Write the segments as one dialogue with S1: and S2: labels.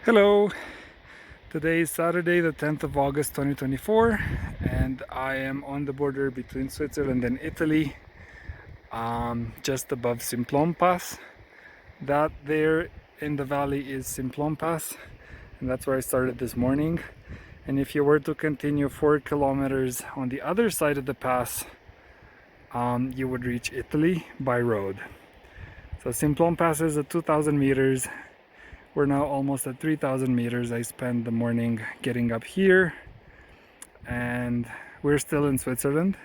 S1: Hello, today is Saturday the 10th of August 2024 and I am on the border between Switzerland and Italy, just above Simplon Pass. That there in the valley is Simplon Pass, and that's where I started this morning. And if you were to continue 4 kilometers on the other side of the pass, you would reach Italy by road. So Simplon Pass is at 2,000 meters. We're now almost at 3,000 meters. I spent the morning getting up here, and we're still in Switzerland.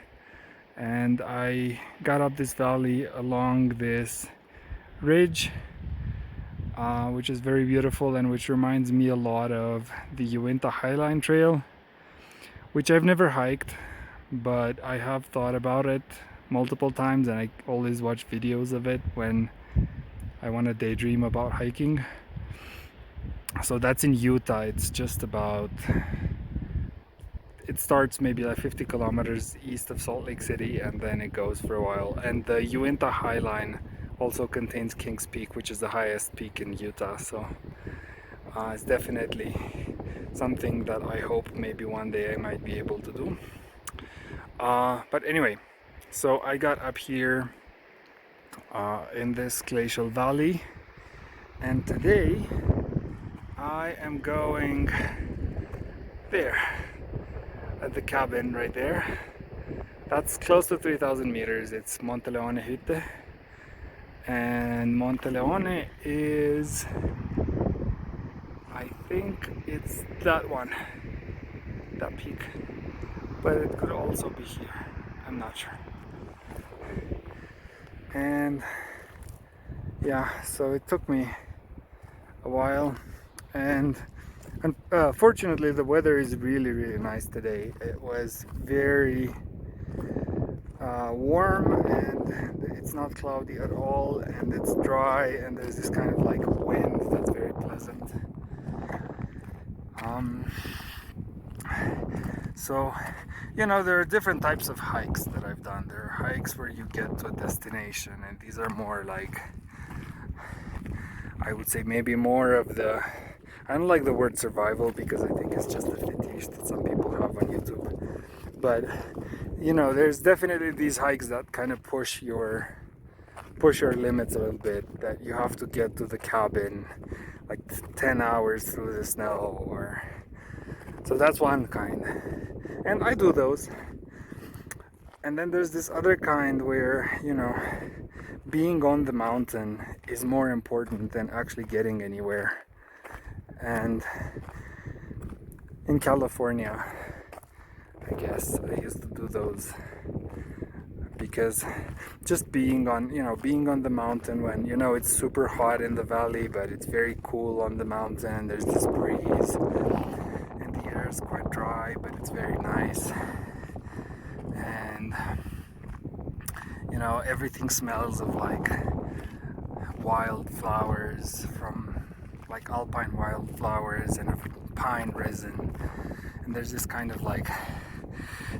S1: And I got up this valley along this ridge, which is very beautiful and which reminds me a lot of the Uinta Highline Trail, which I've never hiked, but I have thought about it multiple times, and I always watch videos of it when I want to daydream about hiking. So that's in Utah. It's just about, it starts maybe like 50 kilometers east of Salt Lake City, and then it goes for a while. And the Uinta Highline also contains Kings Peak, which is the highest peak in Utah. So it's definitely something that I hope maybe one day I might be able to do. But anyway, so I got up here in this glacial valley, and today I am going there at the cabin right there. That's close to 3,000 meters. It's Monte Leone Hütte, and Monte Leone is, I think it's that one, that peak, but it could also be here, I'm not sure. And yeah, so it took me a while, and fortunately the weather is really nice today. It was very warm, and it's not cloudy at all, and it's dry, and there's this kind of like wind that's very pleasant. So, you know, there are different types of hikes that I've done. There are hikes where you get to a destination, and these are more like, I would say maybe more of the, I don't like the word survival because I think it's just a fetish that some people have on YouTube. But, you know, there's definitely these hikes that kind of push your limits a little bit, that you have to get to the cabin like 10 hours through the snow, or so that's one kind, and I do those. And then there's this other kind where, you know, being on the mountain is more important than actually getting anywhere. And in California, I guess I used to do those because just being on, you know, being on the mountain when, you know, it's super hot in the valley, but it's very cool on the mountain. There's this breeze, and the air is quite dry, but it's very nice. And, you know, everything smells of like wildflowers, from like alpine wildflowers and pine resin. And there's this kind of like,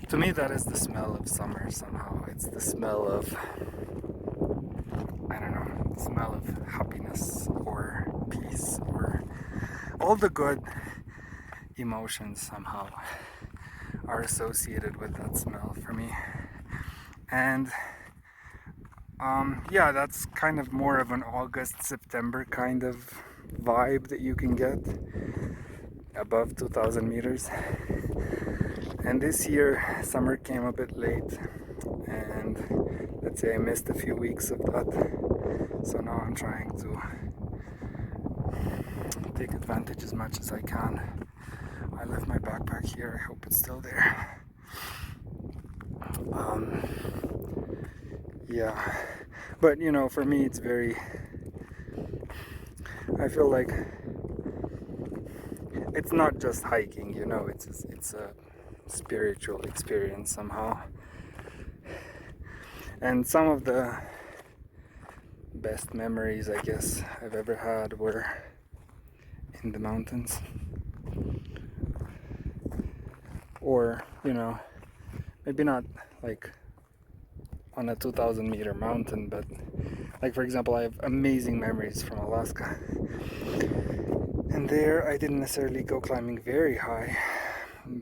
S1: to me that is the smell of summer somehow. It's the smell of, I don't know, the smell of happiness or peace, or all the good emotions somehow are associated with that smell for me. And yeah, that's kind of more of an August, September kind of vibe that you can get above 2,000 meters. And this year, summer came a bit late, and let's say I missed a few weeks of that. So now I'm trying to take advantage as much as I can. I left my backpack here, I hope it's still there. Yeah, but you know, for me it's very, I feel like it's not just hiking, you know, it's a spiritual experience somehow. And some of the best memories I guess I've ever had were in the mountains, or, you know, maybe not like on a 2,000 meter mountain, but like, for example, I have amazing memories from Alaska. And there I didn't necessarily go climbing very high,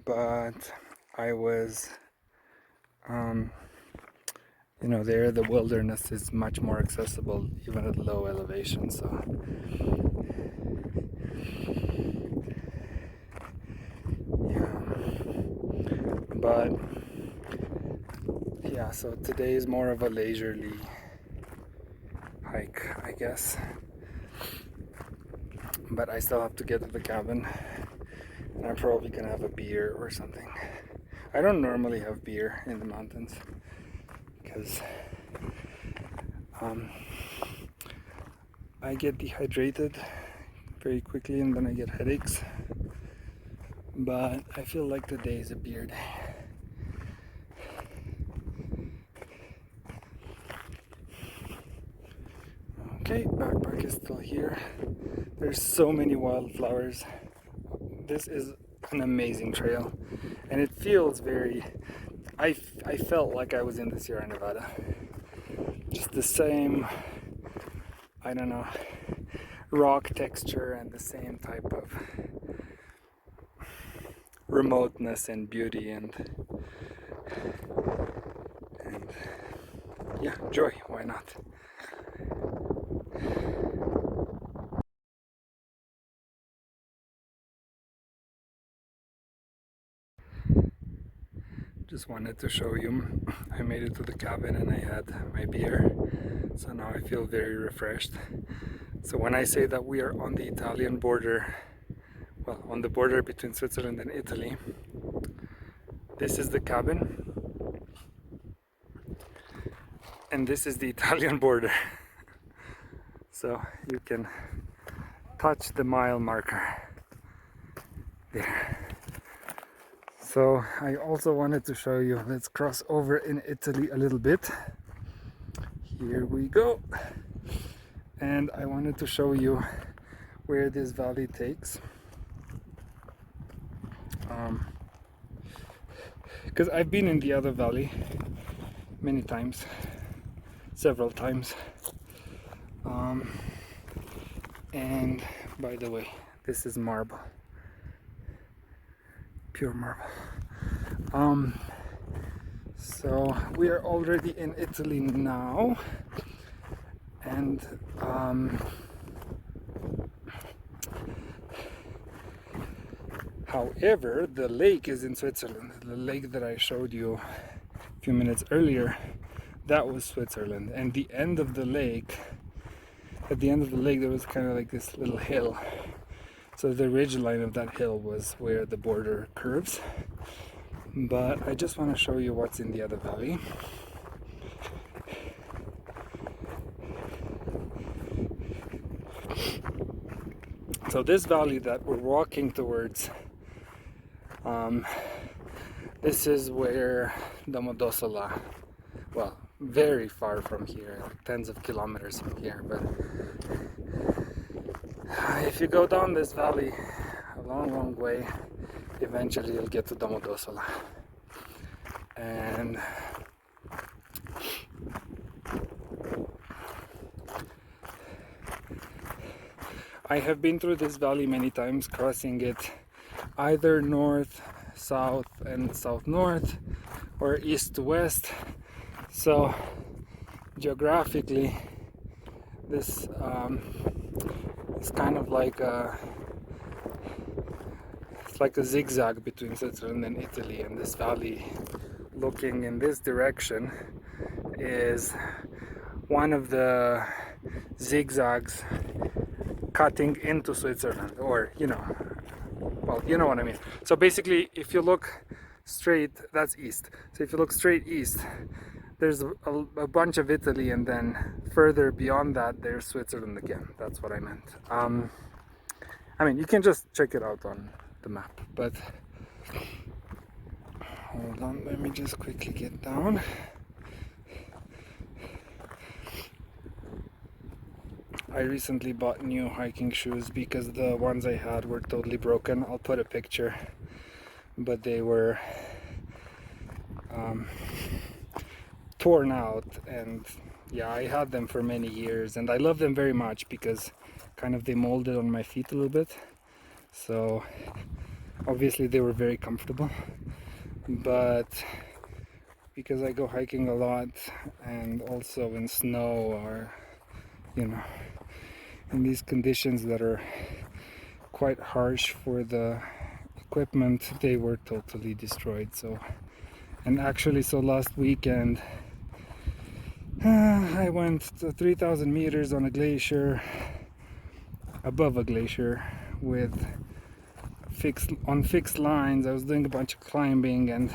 S1: but I was, you know, there the wilderness is much more accessible even at low elevation, so yeah. But yeah, so today is more of a leisurely hike, I guess. But I still have to get to the cabin, and I'm probably gonna have a beer or something. I don't normally have beer in the mountains because I get dehydrated very quickly and then I get headaches. But I feel like today is a beer day. Okay, backpack is still here. There's so many wildflowers. This is an amazing trail, and it feels very, I felt like I was in the Sierra Nevada. Just the same, I don't know, rock texture and the same type of remoteness and beauty and yeah, joy, why not? Just wanted to show you, I made it to the cabin and I had my beer, so now I feel very refreshed. So when I say that we are on the Italian border, well, on the border between Switzerland and Italy, this is the cabin and this is the Italian border. So you can touch the mile marker there. So I also wanted to show you, let's cross over in Italy a little bit. Here we go. And I wanted to show you where this valley takes. Because I've been in the other valley many times, several times. And by the way, this is marble, pure marble. So we are already in Italy now, and however, the lake is in Switzerland. The lake that I showed you a few minutes earlier, that was Switzerland. And the end of the lake, at the end of the lake, there was kind of like this little hill. So the ridge line of that hill was where the border curves. But I just want to show you what's in the other valley. So this valley that we're walking towards, this is where Domodossola, well, very far from here, like tens of kilometers from here, but if you go down this valley a long way, eventually you'll get to Domodossola. And I have been through this valley many times, crossing it either north, south and south-north, or east to west. So geographically, this is kind of like it's like a zigzag between Switzerland and Italy, and this valley looking in this direction is one of the zigzags cutting into Switzerland, or well, you know what I mean. So basically, if you look straight, that's east. So if you look straight east, there's a bunch of Italy, and then further beyond that, there's Switzerland again. That's what I meant. I mean, you can just check it out on the map, but hold on, let me just quickly get down. I recently bought new hiking shoes because the ones I had were totally broken. I'll put a picture, but they were torn out, and yeah, I had them for many years and I love them very much because kind of they molded on my feet a little bit, So obviously they were very comfortable, but because I go hiking a lot and also in snow or, you know, in these conditions that are quite harsh for the equipment, they were totally destroyed. So, and actually, so last weekend I went to 3,000 meters on a glacier, above a glacier, with fixed lines. I was doing a bunch of climbing and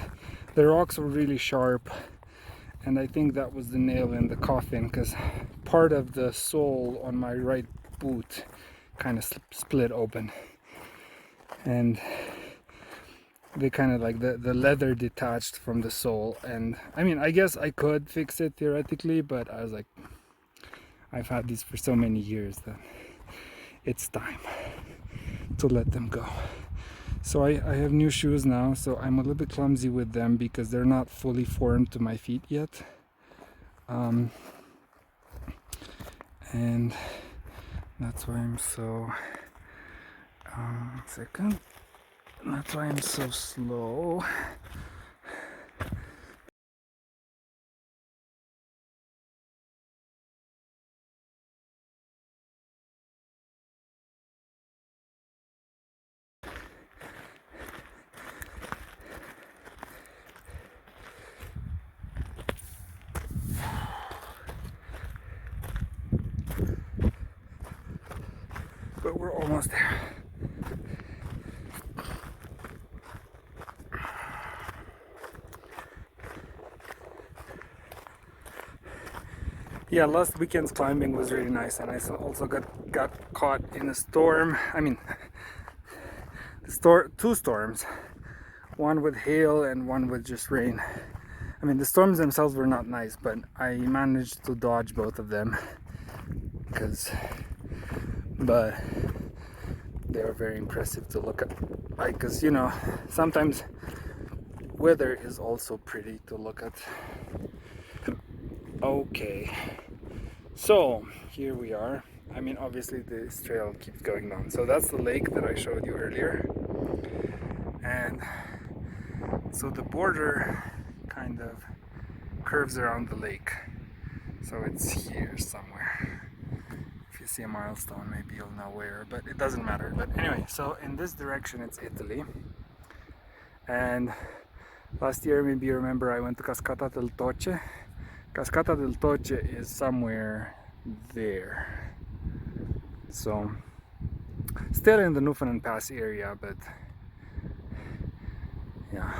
S1: the rocks were really sharp, and I think that was the nail in the coffin, because part of the sole on my right boot kind of split open, and they kind of like the leather detached from the sole. And I mean, I guess I could fix it theoretically, but I was like, I've had these for so many years that it's time to let them go. So I have new shoes now, so I'm a little bit clumsy with them because they're not fully formed to my feet yet. And that's why I'm so second. That's why I'm so slow. But we're almost there. Yeah, last weekend's climbing was really nice, and I also got caught in a storm. I mean, two storms, one with hail and one with just rain. I mean, the storms themselves were not nice, but I managed to dodge both of them, but they were very impressive to look at. Like, because, you know, sometimes weather is also pretty to look at. Okay, so here we are. I mean, obviously this trail keeps going down. So that's the lake that I showed you earlier. And so the border kind of curves around the lake. So it's here somewhere. If you see a milestone, maybe you'll know where, but it doesn't matter. But anyway, so in this direction it's Italy. And last year, maybe you remember, I went to Cascata del Toce. Cascata del Toce is somewhere there. So still in the Newfoundland Pass area, but yeah.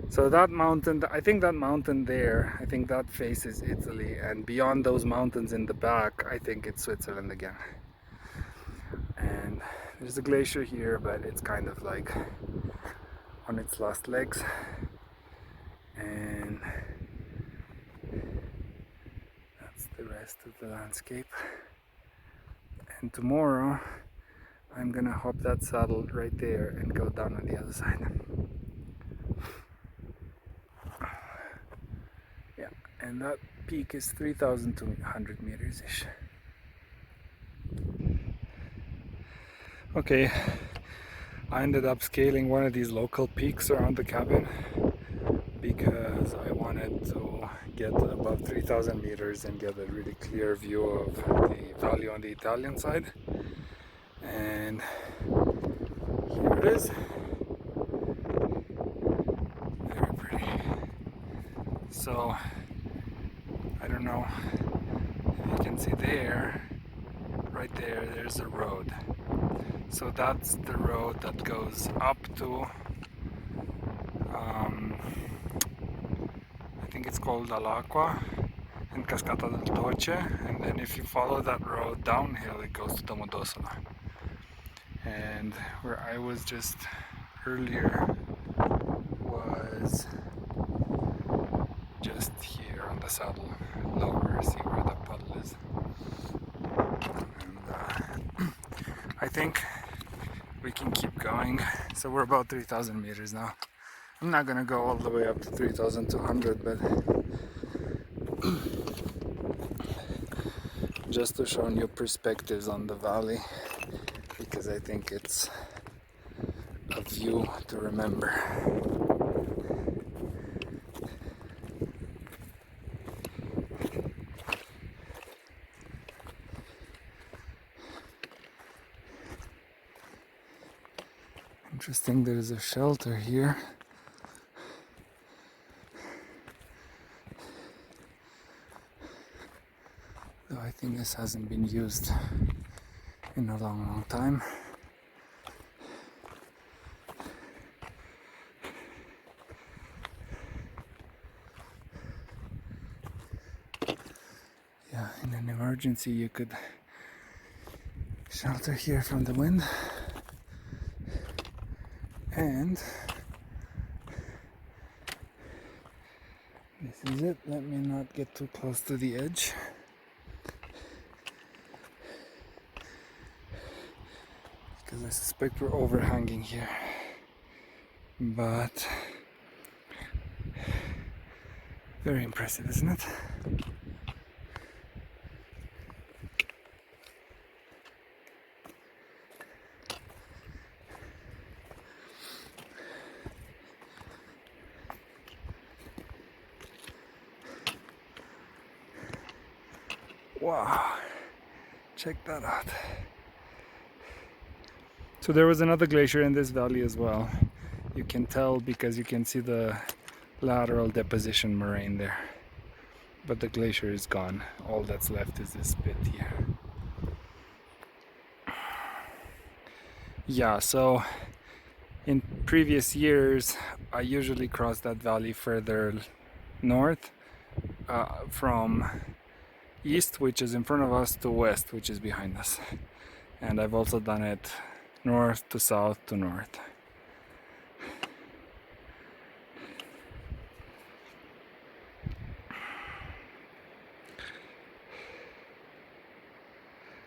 S1: So that mountain, I think that mountain there, I think that faces Italy, and beyond those mountains in the back, I think it's Switzerland again. And there's a glacier here, but it's kind of like on its last legs. And that's the rest of the landscape. And tomorrow I'm gonna hop that saddle right there and go down on the other side. Yeah, and that peak is 3,200 meters ish. Okay, I ended up scaling one of these local peaks around the cabin because I wanted to get above 3,000 meters and get a really clear view of the valley on the Italian side. And here it is. Very pretty. So I don't know if you can see there, right there, there's a road. So that's the road that goes up to, I think it's called Alacqua and Cascata del Toce, and then if you follow that road downhill, it goes to Domodossola. And where I was just earlier was just here on the saddle, lower, see where the puddle is. And I think we can keep going. So we're about 3,000 meters now. I'm not gonna go all the way up to 3,200, but just to show new perspectives on the valley, because I think it's a view to remember. Interesting, there's a shelter here. Though I think this hasn't been used in a long time. Yeah, in an emergency you could shelter here from the wind. And this is it. Let me not get too close to the edge. Because I suspect we're overhanging here. But very impressive, isn't it? Wow, check that out. So there was another glacier in this valley as well. You can tell because you can see the lateral deposition moraine there. But the glacier is gone. All that's left is this bit here. Yeah, so in previous years I usually cross that valley further north from east, which is in front of us, to west, which is behind us. And I've also done it north to south to north.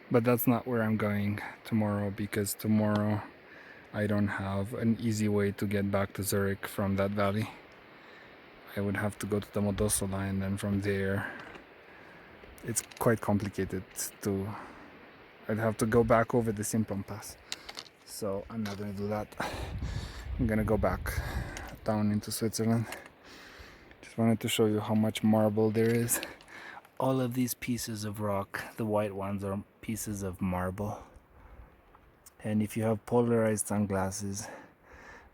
S1: But that's not where I'm going tomorrow, because tomorrow I don't have an easy way to get back to Zurich from that valley. I would have to go to the Modosola, and then from there it's quite complicated to... I'd have to go back over the Simplon pass. So I'm not going to do that. I'm going to go back down into Switzerland. Just wanted to show you how much marble there is. All of these pieces of rock, the white ones, are pieces of marble. And if you have polarized sunglasses,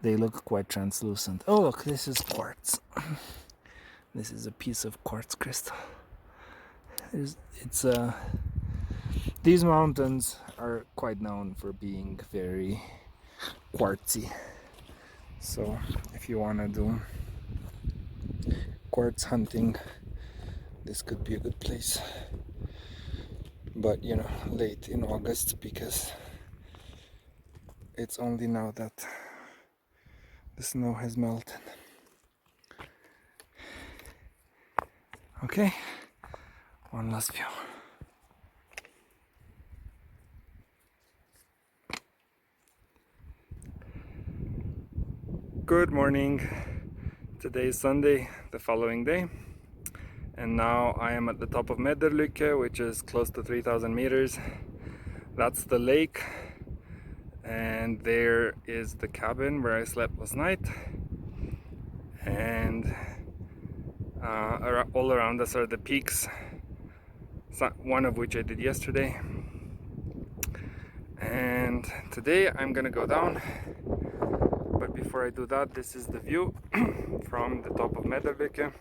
S1: they look quite translucent. Oh look, this is quartz. This is a piece of quartz crystal. These mountains are quite known for being very quartzy. So if you want to do quartz hunting, this could be a good place. But you know, late in August, because it's only now that the snow has melted. Okay, one last view. Good morning. Today is Sunday, the following day. And now I am at the top of Monte Leone Hütte, which is close to 3,000 meters. That's the lake. And there is the cabin where I slept last night. And all around us are the peaks, one of which I did yesterday. And today I'm gonna go down. But before I do that, this is the view from the top of Monte Leone Hütte.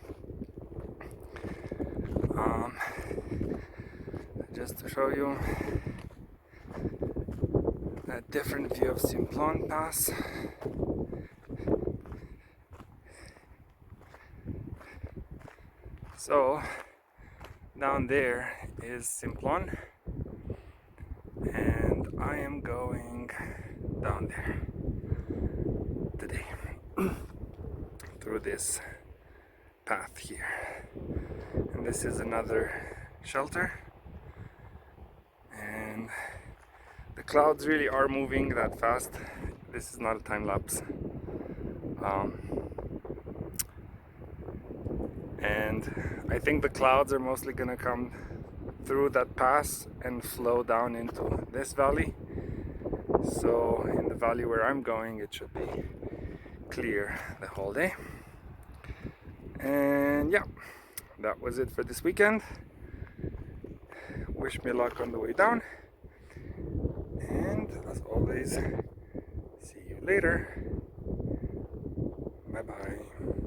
S1: Just to show you a different view of Simplon Pass. So down there is Simplon, and I am going down there today through this path here. And this is another shelter, and the clouds really are moving that fast. This is not a time lapse. And I think the clouds are mostly gonna come through that pass and flow down into this valley. So in the valley where I'm going, it should be clear the whole day. And yeah, that was it for this weekend. Wish me luck on the way down, and as always, see you later. Bye bye.